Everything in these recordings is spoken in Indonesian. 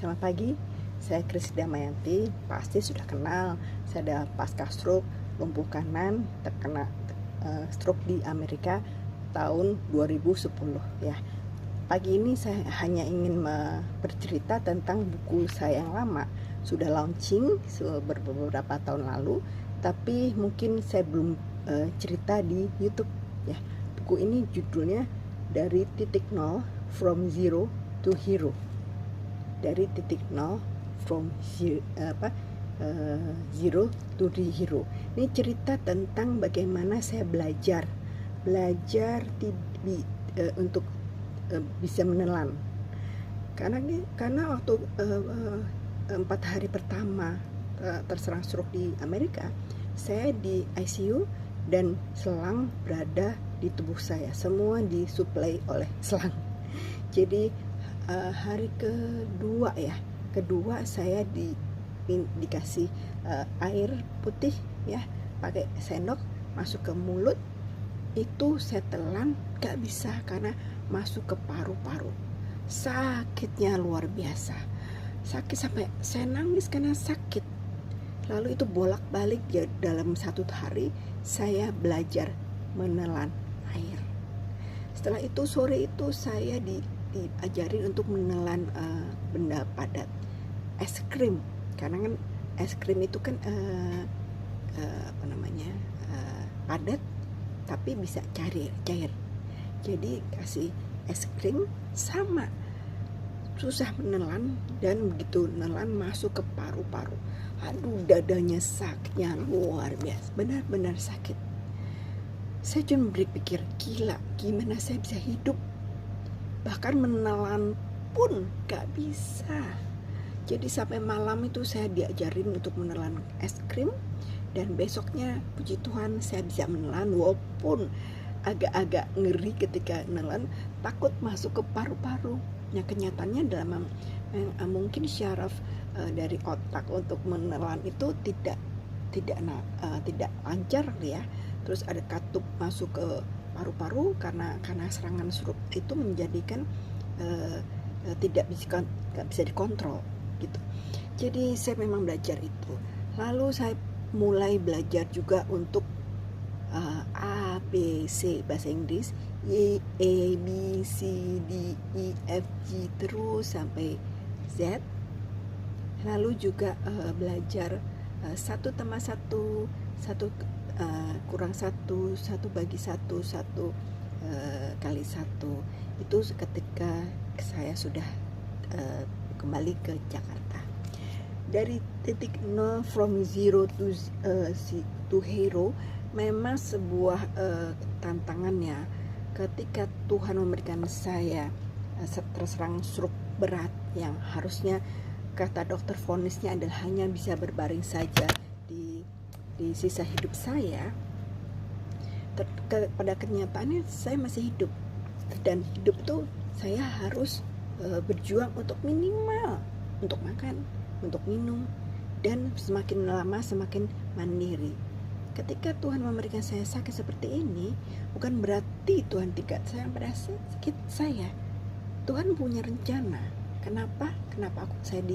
Selamat pagi, saya Kris Damayanti. Pasti sudah kenal, saya ada pasca stroke, lumpuh kanan, terkena stroke di Amerika tahun 2010 ya. Pagi ini saya hanya ingin bercerita tentang buku saya yang lama. Sudah launching beberapa tahun lalu, tapi mungkin saya belum cerita di YouTube ya. Buku ini judulnya Dari Titik Nol, From Zero to Hero. Dari titik nol from zero to the hero. Ini cerita tentang bagaimana saya belajar untuk bisa menelan. Karena waktu 4 hari pertama terserang stroke di Amerika, saya di ICU dan selang berada di tubuh saya, semua disuplai oleh selang. Jadi hari kedua saya dikasih air putih ya, pakai sendok masuk ke mulut. Itu saya telan gak bisa karena masuk ke paru-paru. Sakitnya luar biasa, sakit sampai saya nangis karena sakit. Lalu itu bolak-balik ya, dalam 1 hari saya belajar menelan air. Setelah itu sore itu saya diajarin untuk menelan benda padat, es krim, karena kan es krim itu kan padat tapi bisa cair. Jadi kasih es krim sama, susah menelan, dan begitu menelan masuk ke paru-paru. Aduh, dadanya sakitnya luar biasa, benar-benar sakit. Saya cuma berpikir, gila, gimana saya bisa hidup? Bahkan menelan pun gak bisa. Jadi sampai malam itu saya diajarin untuk menelan es krim, dan besoknya puji Tuhan saya bisa menelan, walaupun agak-agak ngeri ketika menelan, takut masuk ke paru-paru. Nah, kenyataannya dalam mungkin syaraf dari otak untuk menelan itu tidak lancar ya. Terus ada katup masuk ke paru-paru karena serangan stroke itu menjadikan tidak bisa dikontrol gitu. Jadi saya memang belajar itu. Lalu saya mulai belajar juga untuk A, B, C bahasa Inggris, A, B, C, D, E, F, G terus sampai Z. Lalu juga belajar 1 tambah 1, 1 kurang 1, 1 bagi 1, 1 kali 1. Itu ketika saya sudah kembali ke Jakarta. Dari titik nol, from zero to hero, memang sebuah tantangannya ketika Tuhan memberikan saya terserang stroke berat yang harusnya kata dokter vonisnya adalah hanya bisa berbaring saja di sisa hidup saya. Pada kenyataannya saya masih hidup, dan hidup itu saya harus berjuang untuk minimal untuk makan, untuk minum, dan semakin lama semakin mandiri. Ketika Tuhan memberikan saya sakit seperti ini, bukan berarti Tuhan tidak sayang pada sakit saya. Tuhan punya rencana. Kenapa saya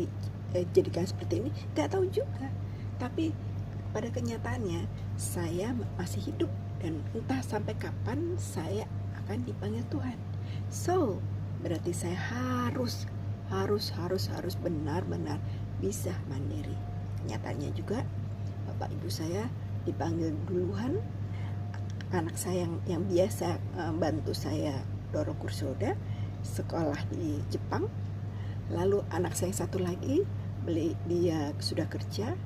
dijadikan seperti ini? Gak tahu juga. Tapi pada kenyataannya saya masih hidup, dan entah sampai kapan saya akan dipanggil Tuhan. So, berarti saya harus benar-benar bisa mandiri. Kenyataannya juga Bapak Ibu saya dipanggil duluan. Anak saya yang biasa bantu saya dorong kursi roda sekolah di Jepang. Lalu anak saya yang satu lagi dia sudah kerja.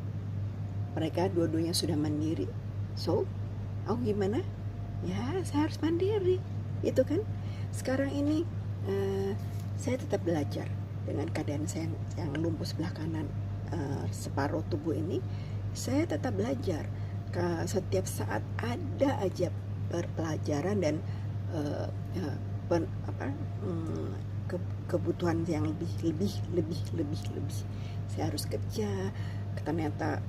Mereka dua-duanya sudah mandiri. So, aku gimana? Ya, saya harus mandiri. Itu kan. Sekarang ini saya tetap belajar dengan keadaan saya yang lumpuh sebelah kanan, separuh tubuh ini. Saya tetap belajar. Setiap saat ada aja pelajaran dan kebutuhan yang lebih. Saya harus kerja. Ternyata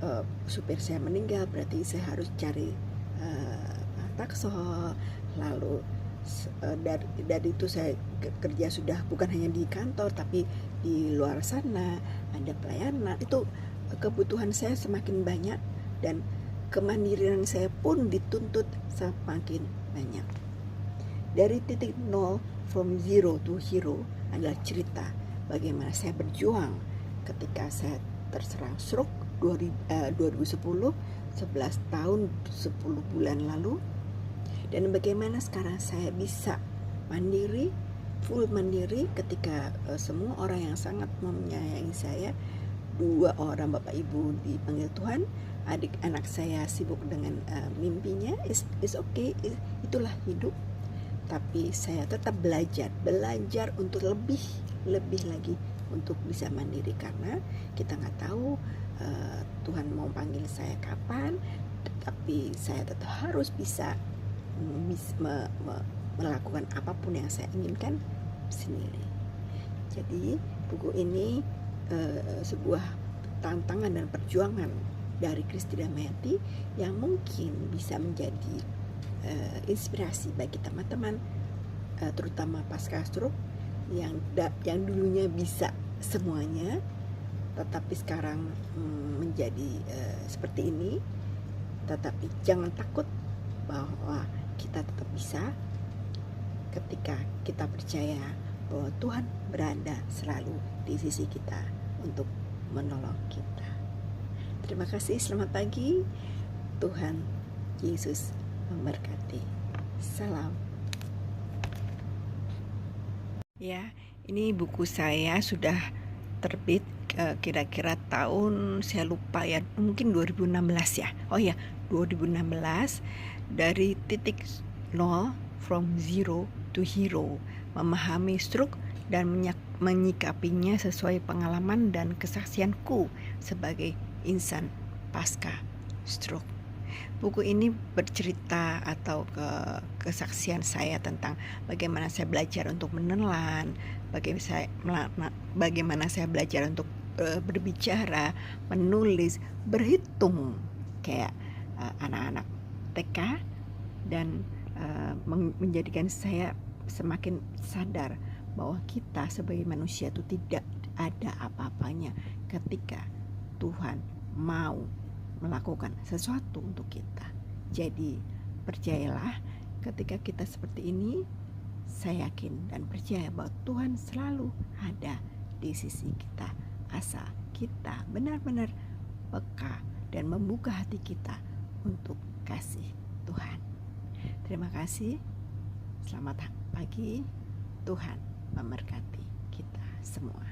supir saya meninggal, berarti saya harus cari taksol. Lalu dari itu saya kerja sudah bukan hanya di kantor, tapi di luar sana, ada pelayanan, itu kebutuhan saya semakin banyak dan kemandirian saya pun dituntut semakin banyak. Dari titik nol, from zero to hero, adalah cerita bagaimana saya berjuang ketika saya terserang stroke 2010, 11 tahun 10 bulan lalu, dan bagaimana sekarang saya bisa mandiri, full mandiri ketika semua orang yang sangat menyayangi saya, 2 orang bapak ibu dipanggil Tuhan, adik anak saya sibuk dengan mimpinya, is okay, itulah hidup. Tapi saya tetap belajar untuk lebih lagi untuk bisa mandiri, karena kita nggak tahu Tuhan mau panggil saya kapan, tapi saya tetap harus bisa melakukan apapun yang saya inginkan sendiri. Jadi buku ini sebuah tantangan dan perjuangan dari Kristi Damayanti yang mungkin bisa menjadi inspirasi bagi teman-teman, terutama pasca stroke yang dulunya bisa semuanya, tetapi sekarang menjadi seperti ini. Tetapi jangan takut, bahwa kita tetap bisa ketika kita percaya bahwa Tuhan berada selalu di sisi kita untuk menolong kita. Terima kasih, selamat pagi. Tuhan Yesus memberkati. Salam. Ya, ini buku saya sudah terbit kira-kira tahun, saya lupa ya, mungkin 2016 ya. Oh ya, 2016, dari titik nol, from zero to hero, memahami stroke dan menyikapinya sesuai pengalaman dan kesaksianku sebagai insan pasca stroke. Buku ini bercerita atau kesaksian saya tentang bagaimana saya belajar untuk menelan, bagaimana saya belajar untuk berbicara, menulis, berhitung kayak anak-anak TK, dan menjadikan saya semakin sadar bahwa kita sebagai manusia itu tidak ada apa-apanya ketika Tuhan mau melakukan sesuatu untuk kita. Jadi percayalah, ketika kita seperti ini, saya yakin dan percaya bahwa Tuhan selalu ada di sisi kita, asal kita benar-benar peka dan membuka hati kita untuk kasih Tuhan. Terima kasih, selamat pagi, Tuhan memberkati kita semua.